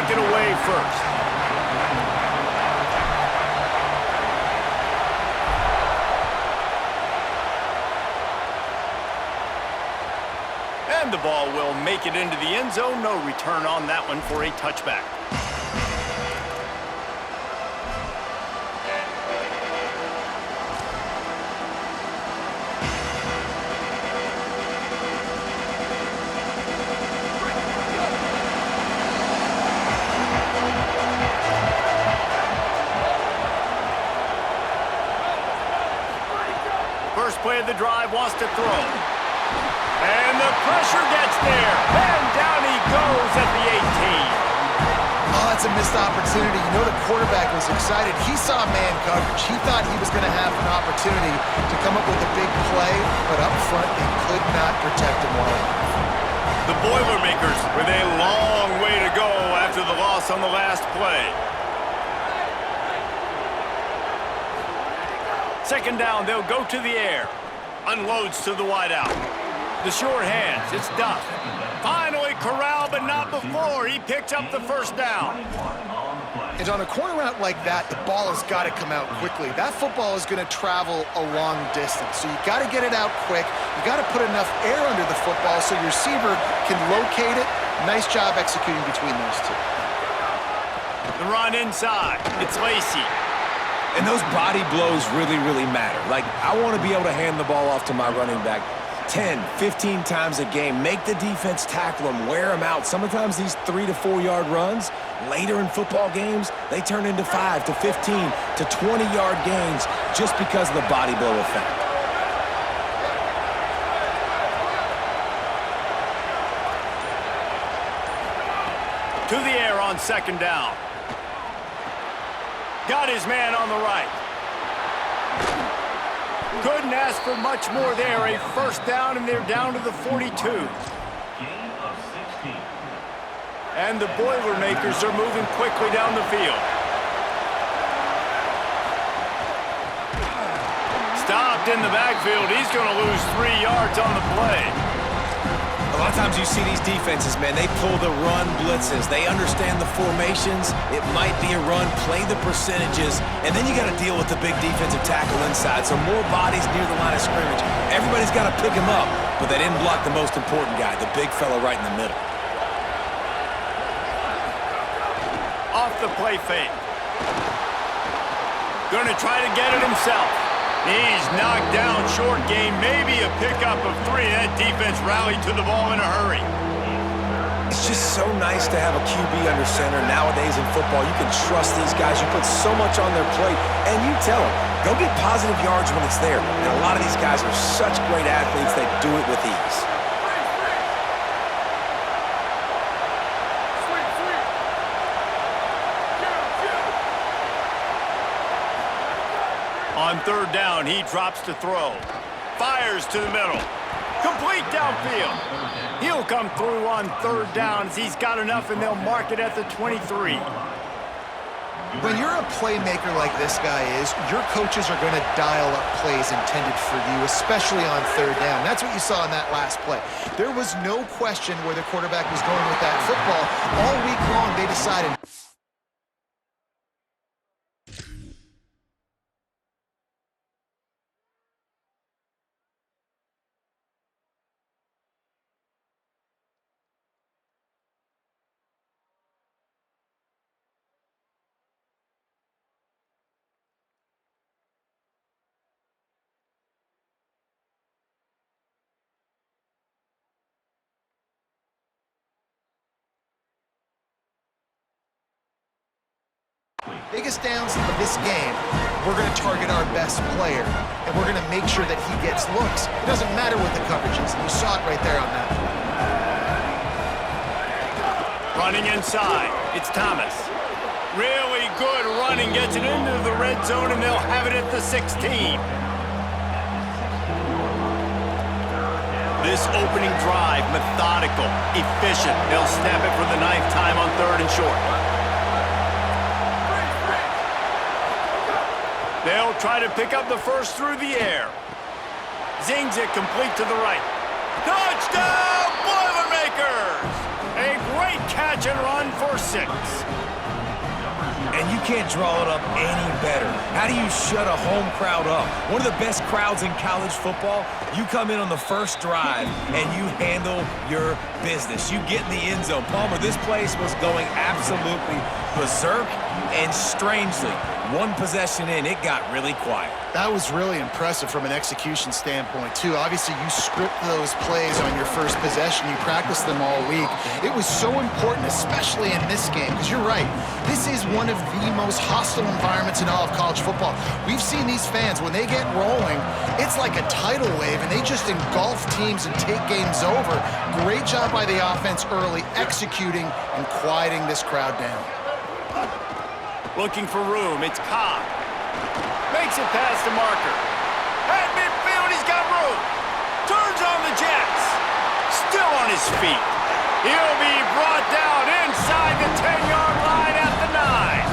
kick it away first. And the ball will make it into the end zone. No return on that one for a touchback. First play of the drive, wants to throw. And the pressure gets there. And down he goes at the 18. Oh, that's a missed opportunity. You know the quarterback was excited. He saw man coverage. He thought he was going to have an opportunity to come up with a big play, but up front they could not protect him well enough. The Boilermakers with a long way to go after the loss on the last play. Second down, they'll go to the air. Unloads to the wideout. The short hands, it's Duff. Finally corralled, but not before. He picks up the first down. And on a corner route like that, the ball has got to come out quickly. That football is going to travel a long distance, so you got to get it out quick. You got to put enough air under the football so your receiver can locate it. Nice job executing between those two. The run inside, it's Lacy. And those body blows really, really matter. Like, I want to be able to hand the ball off to my running back 10, 15 times a game. Make the defense tackle them, wear them out. Sometimes these 3 to 4 yard runs, later in football games, they turn into 5 to 15 to 20 yard gains just because of the body blow effect. To the air on second down. Got his man on the right. Couldn't ask for much more there. A first down, and they're down to the 42. And the Boilermakers are moving quickly down the field. Stopped in the backfield. He's going to lose 3 yards on the play. A lot of times you see these defenses, man, they pull the run blitzes. They understand the formations. It might be a run, play the percentages, and then you got to deal with the big defensive tackle inside. So more bodies near the line of scrimmage. Everybody's got to pick him up, but they didn't block the most important guy, the big fella right in the middle. Off the play fake. Going to try to get it himself. He's knocked down short game, maybe a pickup of 3. That defense rallied to the ball in a hurry. It's just so nice to have a QB under center. Nowadays in football, you can trust these guys. You put so much on their plate, and you tell them, go get positive yards when it's there. And a lot of these guys are such great athletes, they do it with ease. On third down, he drops to throw. Fires to the middle. Complete downfield. He'll come through on third down as he's got enough, and they'll mark it at the 23. When you're a playmaker like this guy is, your coaches are going to dial up plays intended for you, especially on third down. That's what you saw in that last play. There was no question where the quarterback was going with that football. All week long, they decided... Biggest downs of this game, we're going to target our best player, and we're going to make sure that he gets looks. It doesn't matter what the coverage is, and you saw it right there on that. Running inside, it's Thomas. Really good running, gets it into the red zone, and they'll have it at the 16. This opening drive, methodical, efficient. They'll snap it for the 9th time on third and short. They'll try to pick up the first through the air. Zings it complete to the right. Touchdown, Boilermakers! A great Great catch and run for 6. And you can't draw it up any better. How do you shut a home crowd up? One of the best crowds in college football, you come in on the first drive and you handle your business. You get in the end zone. Palmer, this place was going absolutely berserk, and strangely, one possession in, it got really quiet. That was really impressive from an execution standpoint, too. Obviously, you script those plays on your first possession. You practice them all week. It was so important, especially in this game, because you're right. This is one of the most hostile environments in all of college football. We've seen these fans, when they get rolling, it's like a tidal wave, and they just engulf teams and take games over. Great job by the offense early, executing and quieting this crowd down. Looking for room, it's Cobb. Makes it past the marker. At midfield, he's got room. Turns on the Jets. Still on his feet. He'll be brought down inside the 10-yard line at the 9.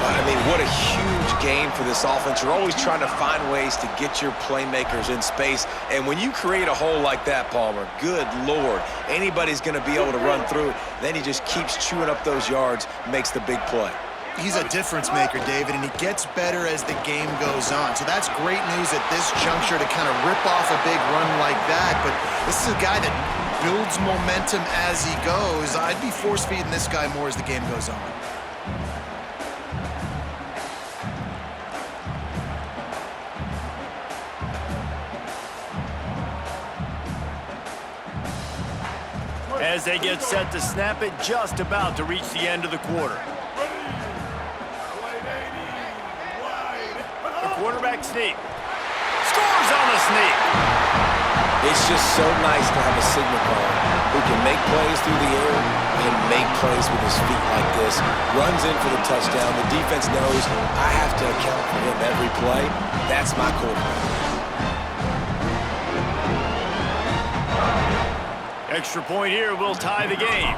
I mean, what a huge game for this offense. You're always trying to find ways to get your playmakers in space. And when you create a hole like that, Palmer, good Lord, anybody's going to be able to run through it. Then he just keeps chewing up those yards, makes the big play. He's a difference maker, David, and he gets better as the game goes on. So that's great news at this juncture to kind of rip off a big run like that. But this is a guy that builds momentum as he goes. I'd be force-feeding this guy more as the game goes on. As they get set to snap it, just about to reach the end of the quarter. The quarterback sneak. Scores on the sneak. It's just so nice to have a signal caller who can make plays through the air and make plays with his feet like this. Runs in for the touchdown. The defense knows I have to account for him every play. That's my quarterback. Extra point here will tie the game.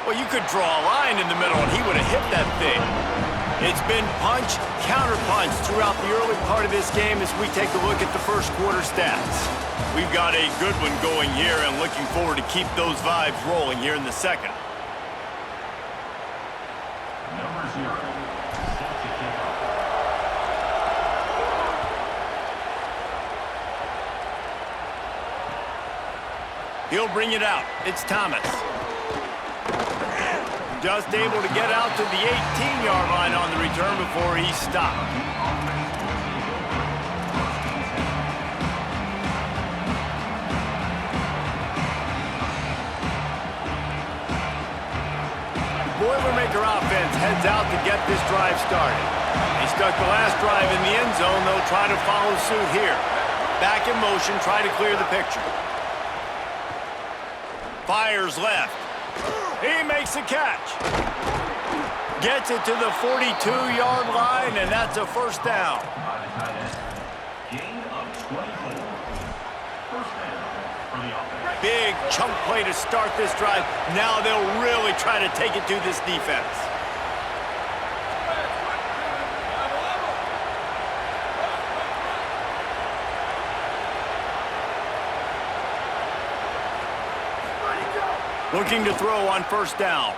Well, you could draw a line in the middle and he would have hit that thing. It's been punch, counter punch throughout the early part of this game as we take a look at the first quarter stats. We've got a good one going here and looking forward to keep those vibes rolling here in the second. Number 0. He'll bring it out. It's Thomas. Just able to get out to the 18-yard line on the return before he's stopped. Boilermaker offense heads out to get this drive started. They stuck the last drive in the end zone. They'll try to follow suit here. Back in motion, try to clear the picture. Fires left. He makes a catch. Gets it to the 42-yard line, and that's a first down. Gain of 24. First down for the offense. Big chunk play to start this drive. Now they'll really try to take it to this defense. Looking to throw on first down.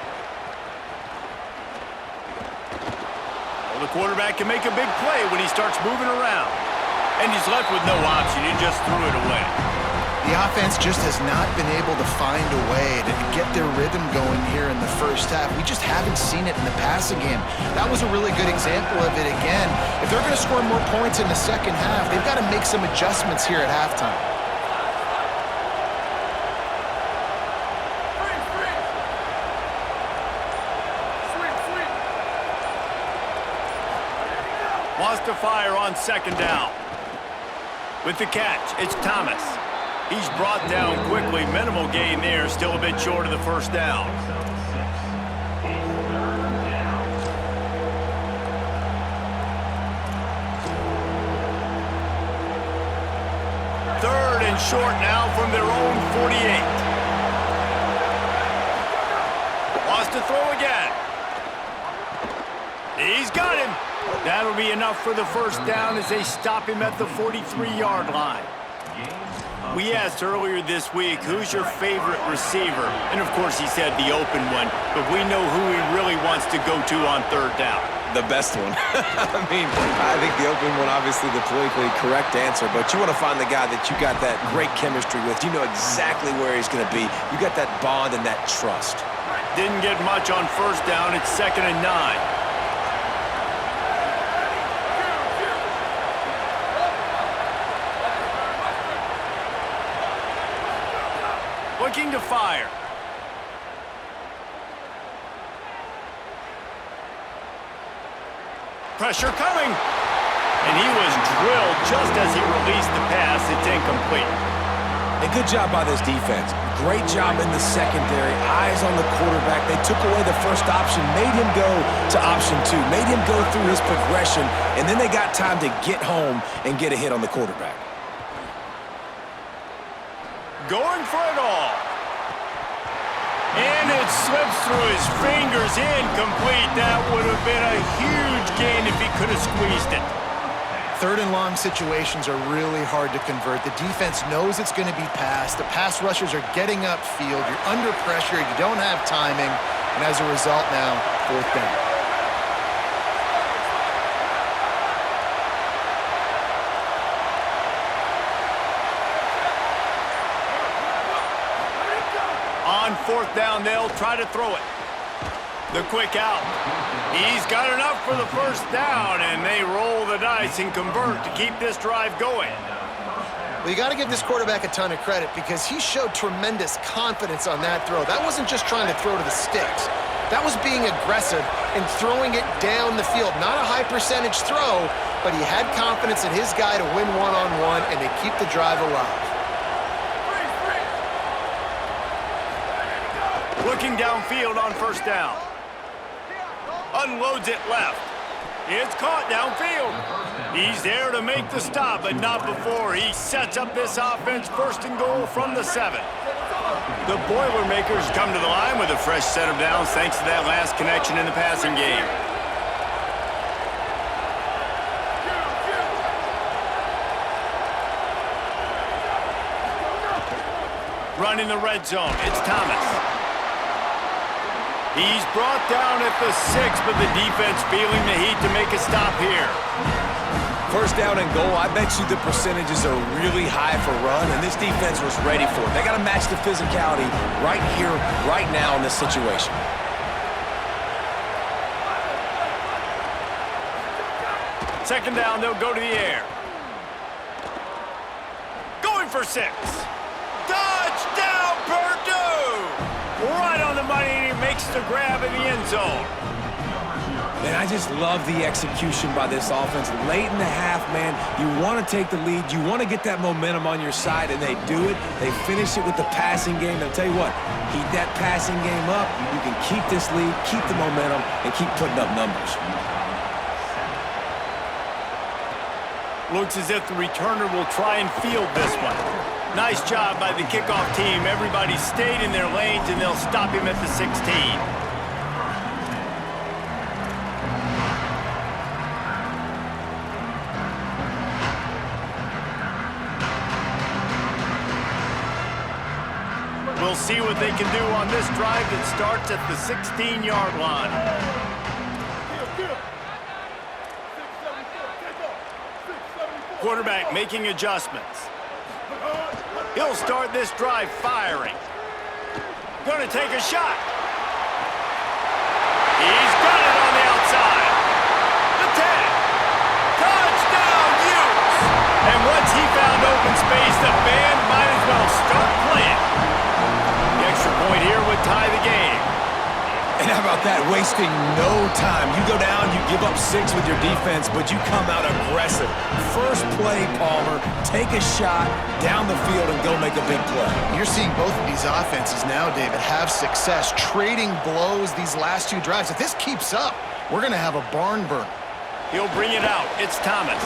Well, the quarterback can make a big play when he starts moving around. And he's left with no option. He just threw it away. The offense just has not been able to find a way to get their rhythm going here in the first half. We just haven't seen it in the passing game. That was a really good example of it again. If they're going to score more points in the second half, they've got to make some adjustments here at halftime. Wants to fire on second down. With the catch, it's Thomas. He's brought down quickly. Minimal gain there, still a bit short of the first down. Third and short now from their own 48. Wants to throw again. He's got him. That'll be enough for the first down as they stop him at the 43-yard line. We asked earlier this week, who's your favorite receiver? And of course he said the open one, but we know who he really wants to go to on third down. The best one. I mean, I think the open one, obviously the politically correct answer, but you want to find the guy that you got that great chemistry with. You know exactly where he's going to be. You got that bond and that trust. Didn't get much on first down. It's 2nd and 9. Looking to fire. Pressure coming. And he was drilled just as he released the pass. It's incomplete. A good job by this defense. Great job in the secondary. Eyes on the quarterback. They took away the first option, made him go to option 2, made him go through his progression, and then they got time to get home and get a hit on the quarterback. Going for it all. And it slips through his fingers, incomplete. That would have been a huge gain if he could have squeezed it. 3rd and long situations are really hard to convert. The defense knows it's going to be passed. The pass rushers are getting upfield. You're under pressure. You don't have timing. And as a result now, 4th down. On 4th down, they'll try to throw it. The quick out. He's got enough for the first down, and they roll the dice and convert to keep this drive going. Well, you got to give this quarterback a ton of credit because he showed tremendous confidence on that throw. That wasn't just trying to throw to the sticks. That was being aggressive and throwing it down the field. Not a high percentage throw, but he had confidence in his guy to win one-on-one and to keep the drive alive. Looking downfield on first down. Unloads it left. It's caught downfield. He's there to make the stop, but not before he sets up this offense 1st and goal from the 7. The Boilermakers come to the line with a fresh set of downs thanks to that last connection in the passing game. Running the red zone, it's Thomas. He's brought down at the 6, but the defense feeling the heat to make a stop here. 1st down and goal, I bet you the percentages are really high for run, and this defense was ready for it. They got to match the physicality right here, right now in this situation. Second down, they'll go to the air. Going for 6. Touchdown, Purdue! Right on the money, and he makes the grab in the end zone. Man, I just love the execution by this offense. Late in the half, man, you want to take the lead. You want to get that momentum on your side, and they do it. They finish it with the passing game. I'll tell you what, keep that passing game up. You can keep this lead, keep the momentum, and keep putting up numbers. Looks as if the returner will try and field this one. Nice job by the kickoff team. Everybody stayed in their lanes, and they'll stop him at the 16. We'll see what they can do on this drive that starts at the 16-yard line. Quarterback making adjustments. He'll start this drive firing. Gonna take a shot. He's got it on the outside. The 10. Touchdown, Utes! And once he found open space, the band might as well start playing. The extra point here would tie the game. And how about that? Wasting no time. You go down, you give up 6 with your defense, but you come out aggressive. First play, Palmer, take a shot down the field and go make a big play. You're seeing both of these offenses now, David, have success trading blows these last 2 drives. If this keeps up, we're going to have a barn burner. He'll bring it out. It's Thomas.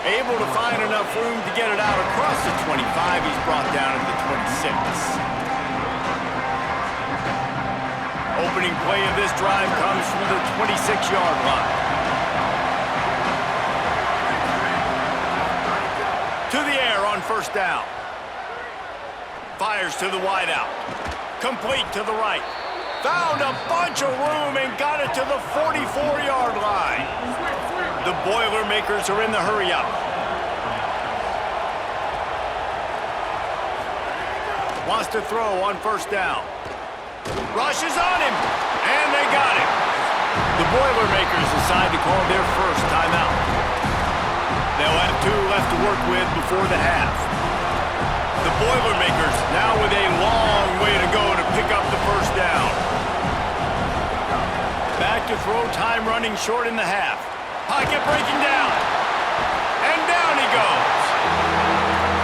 Able to find enough room to get it out across the 25. He's brought down at the 26. Opening play of this drive comes from the 26-yard line. To the air on first down. Fires to the wideout. Complete to the right. Found a bunch of room and got it to the 44-yard line. The Boilermakers are in the hurry-up. Wants to throw on first down. Rushes on him, and they got him. The Boilermakers decide to call their first timeout. They'll have 2 left to work with before the half. The Boilermakers now with a long way to go to pick up the first down. Back to throw, time running short in the half. Pocket breaking down. And down he goes.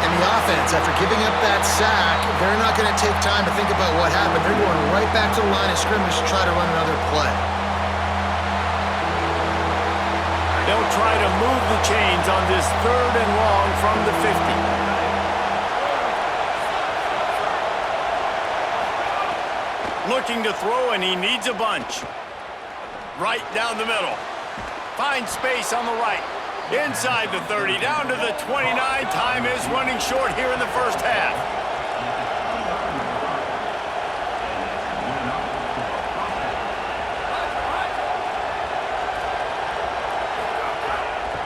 And the offense, after giving up that sack, they're not going to take time to think about what happened. They're going right back to the line of scrimmage to try to run another play. They'll try to move the chains on this 3rd and long from the 50. Looking to throw, and he needs a bunch. Right down the middle. Finds space on the right. Inside the 30, down to the 29. Time is running short here in the first half.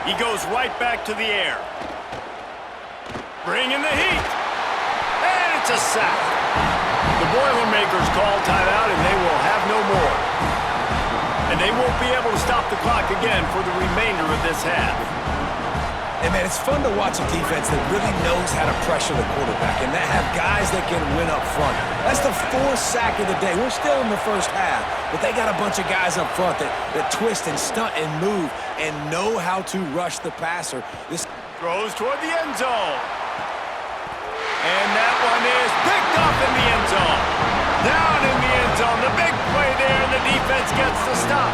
He goes right back to the air. Bringing the heat. And it's a sack. The Boilermakers call timeout, and they will have no more. And they won't be able to stop the clock again for the remainder of this half. Hey, man, it's fun to watch a defense that really knows how to pressure the quarterback and that have guys that can win up front. That's the 4th sack of the day. We're still in the first half, but they got a bunch of guys up front that twist and stunt and move and know how to rush the passer. This throws toward the end zone. And that one is picked up in the end zone. Down in the end zone. The big play there, and the defense gets the stop.